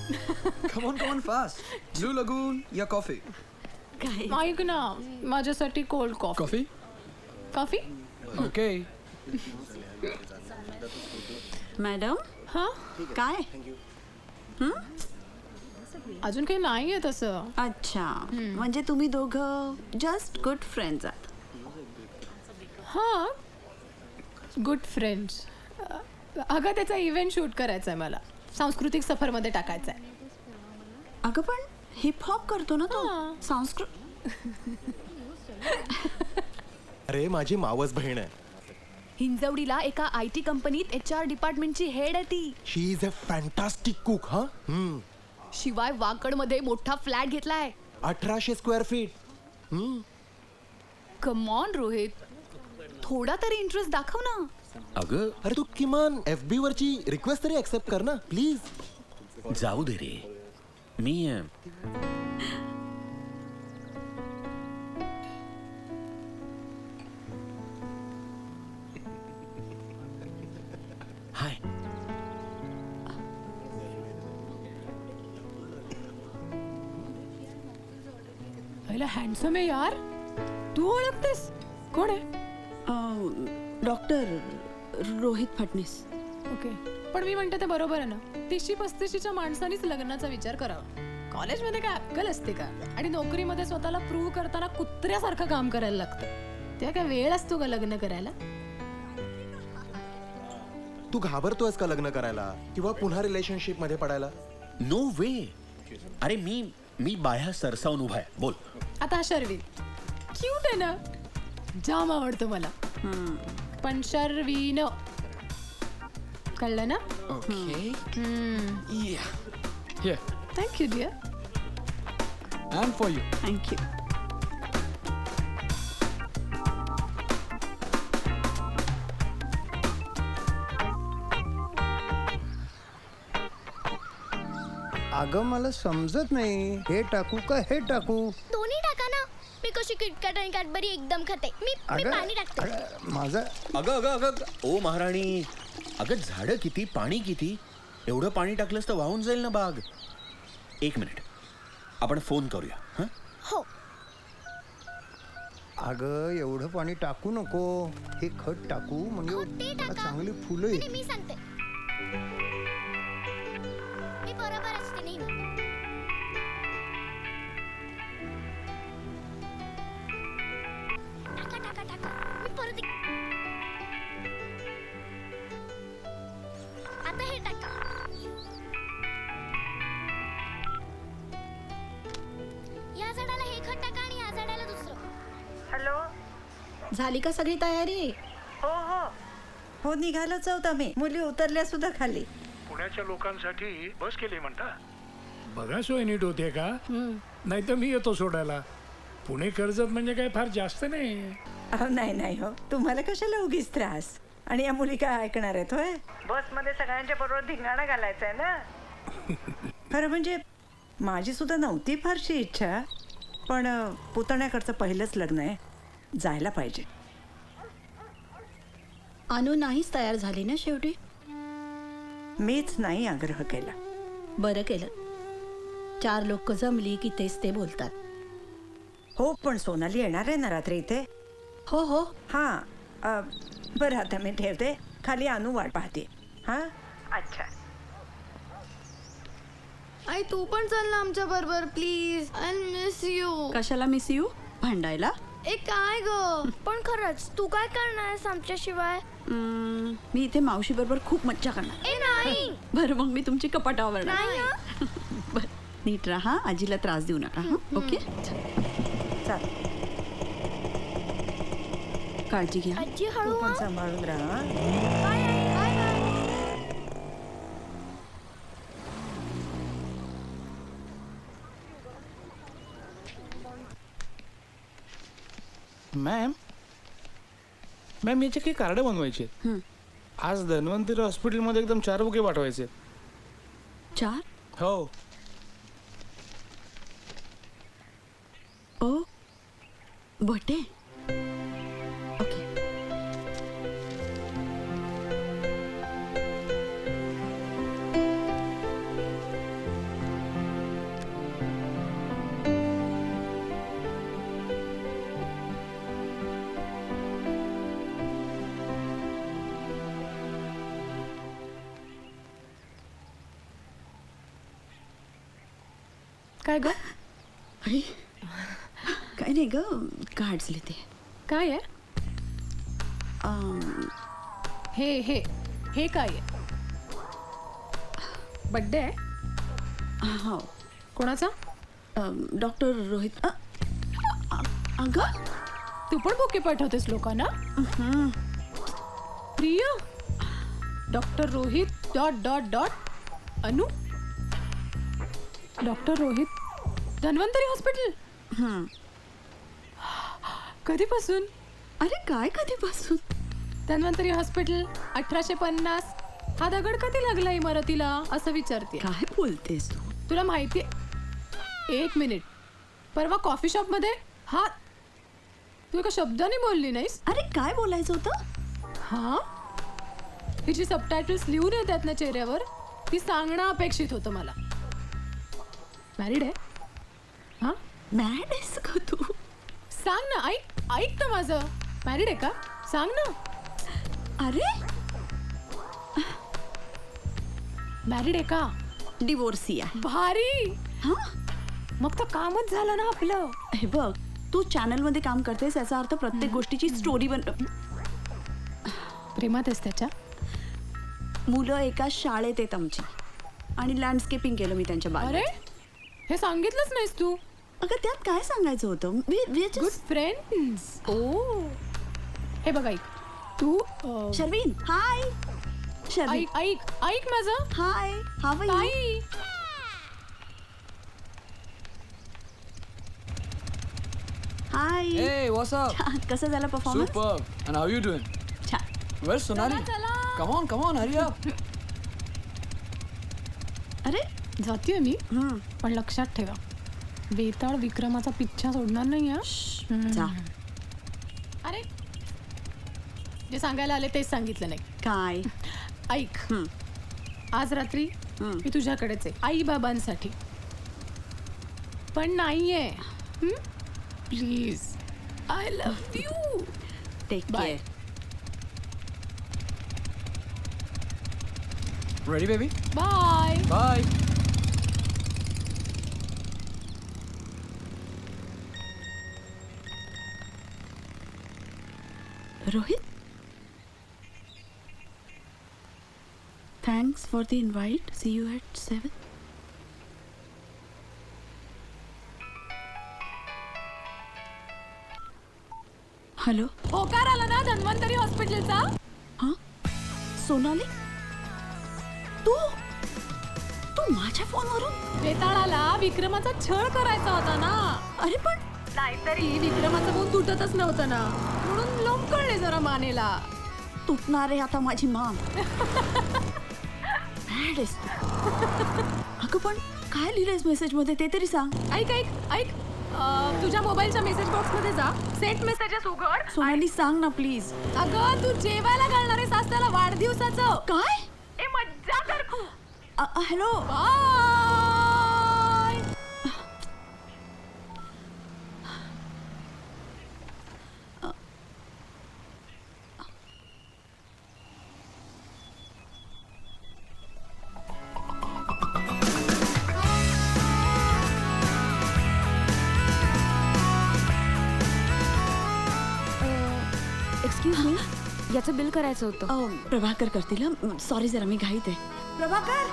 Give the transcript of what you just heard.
Come on fast. Blue Lagoon या coffee? काय ऐक ना, माझ्यासाठी cold coffee. Coffee? Coffee? Okay. Madam हा, काय अजून काही नाहीये तसं. अच्छा म्हणजे तुम्ही दोघं जस्ट गुड फ्रेंड्स आहात. हा, गुड फ्रेंड्स. अगं त्याचा इव्हेंट शूट करायचा आहे मला, सांस्कृतिक सफरमध्ये टाकायचा आहे. अगं पण हिप-हॉप करतो ना तो. हां. संस्कृत अरे माझी मावस बहीण आहे. हिंजवडीला एका IT कंपनीत HR डिपार्टमेंटची हेड आहे ती. शी इज अ फॅन्टास्टिक कुक. हा शिवाय वाकडमध्ये मोठा फ्लॅट घेतलाय. 1800 square feet. Come on Rohit, थोडा तरी इंटरेस्ट दाखव ना. अगं अरे तू किमान FB वरची रिक्वेस्ट तरी ऍक्सेप्ट कर ना प्लीज. जाऊ दे रे. मी हाय. पहिला हँडसम आहे यार. तू ओळखतेस? कोण आहे? डॉक्टर रोहित फडणीस. ओके, पण मी म्हणते ते बरोबर आहे ना. 30-35च्या माणसानीच लग्नाचा विचार करावा. कॉलेजमध्ये काय अक्कल असते का? आणि नोकरीमध्ये स्वतःला प्रूव्ह करताना कुत्र्यासारखं काम करायला लागतं. तेव्हा काय वेळ असतो का लग्न करायला? तू घाबरतोयस का लग्न करायला किंवा पुन्हा रिलेशनशिप मध्ये पडायला? नो वे. अरे मी बाह्या सरसावून उभा आहे. बोल. आता हा शर्विन क्यूट आहे ना, जाम आवडतो मला. पण शर्विन कळलं ना? Okay. Yeah. Here. Thank you dear. And for you. Thank you. अगं मला समजत नाही, हे टाकू का हे टाकू? दोन्ही टाका ना. मी कशी किटकॅट आणि कॅडबरी एकदम खाते. मी पाणी टाकते. माझं अगं अगं अगं ओ महाराणी, अगं झाडं किती, पाणी किती. एवढं पाणी टाकलंस तर वाहून जाईल ना बाग. 1 मिनिट, आपण फोन करूया. हं? हो. अगं एवढं पाणी टाकू नको, हे खत टाकू हो, ते म्हणजे टाका. चांगली फुलं नाही, येतील. मी सांगते. मी बरोबर असते नेहमी. टाका टाका टाका. मी परत आता हे टाका. या झाडाला हे खत टाका आणि या झाडाला दुसरं. हॅलो. झाली का सगळी तयारी? हो हो हो, निघालोच आहोत आम्ही. मुली उतरल्या सुद्धा खाली. पुण्याच्या लोकांसाठी बस केली म्हणता. बघा सोय नीट होते का? नाही तर मी येतो सोडायला. पुणे कर्जत म्हणजे काय फार जास्त नाही. अहो नाही नाही हो, तुम्हाला कशाला उगीच त्रास. आणि या मुली काय ऐकणार आहेत होय? बसमध्ये सगळ्यांच्या बरोबर धिंगाणा घालायचा आहे ना. खरं म्हणजे माझी सुद्धा नव्हती फारशी इच्छा, पण पुतण्याकडचं पहिलंच लग्न आहे, जायला पाहिजे. अनु नाहीच तयार झाली ना शेवटी. मीच नाही आग्रह केला. बरं केलं. 4 लोक जमली की तेच ते बोलतात. हो पण सोनाली येणार आहे ना रात्री इथे. हो हो. हां बरं, आता मी ठेवते. खाली आणू वाट पाहते. हां अच्छा. आई तू पण चल ना आमच्या बरोबर प्लीज. I miss you. कशाला मिस यू? भांडायला? ए काय ग, पण खरंच तू काय करणार आहेस आमच्याशिवाय? मी इथे मावशी बरोबर खूप मज्जा करणार. ए नाही. बरं मग मी तुमची कपाटावर नाही ना. बरं नीट राहा, आजीला त्रास देऊ नका. हं? ओके चल. काळजी घ्या. आजी तू हळू. पण सांभाळून राहा. बाय आई. Bye bye. मॅम याचे काही कार्ड बनवायचे. आज धन्वंतरी हॉस्पिटलमध्ये एकदम 4 बुके पाठवायचे. 4? हो. ओ बटे. ओके. काय ग आई, काय नाही ग, कार्ड्स लिहिते. काय आहे हे हे हे काय आहे? बड्डे आहे हो, कोणाचा? डॉक्टर रोहित. अगं तू पण बुके पाठवतेस लोकांना? प्रिय, doctor Rohit dot dot dot अनु, डॉक्टर रोहित धन्वंतरी हॉस्पिटल. कधीपासून? अरे काय कधीपासून? धन्वंतरी हॉस्पिटल 1850. हा दगड कधी लागला इमारतीला असं विचारते. काय बोलतेस तू? तुला माहिती? एक मिनिट, परवा कॉफी शॉप मध्ये हा तू एका शब्दाने बोलली नाहीस. अरे काय बोलायचं होतं? हा, तिची सबटायटल्स लिहून येतात ना चेहऱ्यावर, ती सांगणं अपेक्षित होतं मला. मॅरिड आहे? हा, मॅड आहेस का तू? सांग ना, ऐक ना माझं. मॅरिड आहे का? सांग ना. अरे मॅरिड आहे का? डिवोर्सी आहे. भारी. हा, मग तर कामच झालं ना आपलं. हे बघ, तू चॅनल मध्ये काम करतेस याचा अर्थ प्रत्येक गोष्टीची स्टोरी प्रेमात आहेस त्याच्या? मुलं एका शाळेत आहेत आमची, आणि लँडस्केपिंग केलं मी त्यांच्या अरे, बागेत. हे सांगितलंच नाहीस तू. अगं त्यात काय सांगायचं होतं? Good friends. ओ, हे बघ ऐक, तू शर्विन, हाय. शर्विन, ऐक माझं. हाय. How are you? ताई, हाय. Hey, what's up? कसं झालं performance? Superb. And how you doing? छान. Where's Sonali? चला. Come on, hurry up. अरे जातीये मी, पण लक्षात ठेवा, वेताळ विक्रमाचा पिच्छा सोडणार नाही. जा. अरे, जे सांगायला आले तेच सांगितलं नाही. काय? ऐक, आज रात्री मी तुझ्याकडेच आहे आई बाबांसाठी, पण नाहीये. Please, I love you. Take Bye. Care. Ready, baby? Bye. Bye. Rohit, thanks for the invite. See you at 7. Hello. होकार आला ना धन्वंतरी हॉस्पिटलचा? हा, सोनाली, तू तू माझ्या फोनवरून? वेताळाला विक्रमाचा छळ करायचा होता ना. अरे पण नाहीतरी विक्रमाचं बोट तुटतच नव्हतं ना, म्हणून लोंबकळले जरा मानेला. तुटणार आहे आता माझी मान. Mad आहेस तू. अगं पण काय लिहिलंयस मेसेज मध्ये ते तरी सांग. ऐक, तुझ्या मोबाईलच्या मेसेज बॉक्स मध्ये जा, सेंट मेसेजेस उघड. सोनाली सांग ना प्लीज. अगं तू जेवायला घालणार आहेस आज त्याला वाढदिवसाचं. काय? ए मज्जा कर खूप. हॅलो. बाय. एक्सक्यूज मी, याचं बिल करायचं होतं. प्रभाकर करतील. सॉरी जरा मी घाईत आहे. प्रभाकर,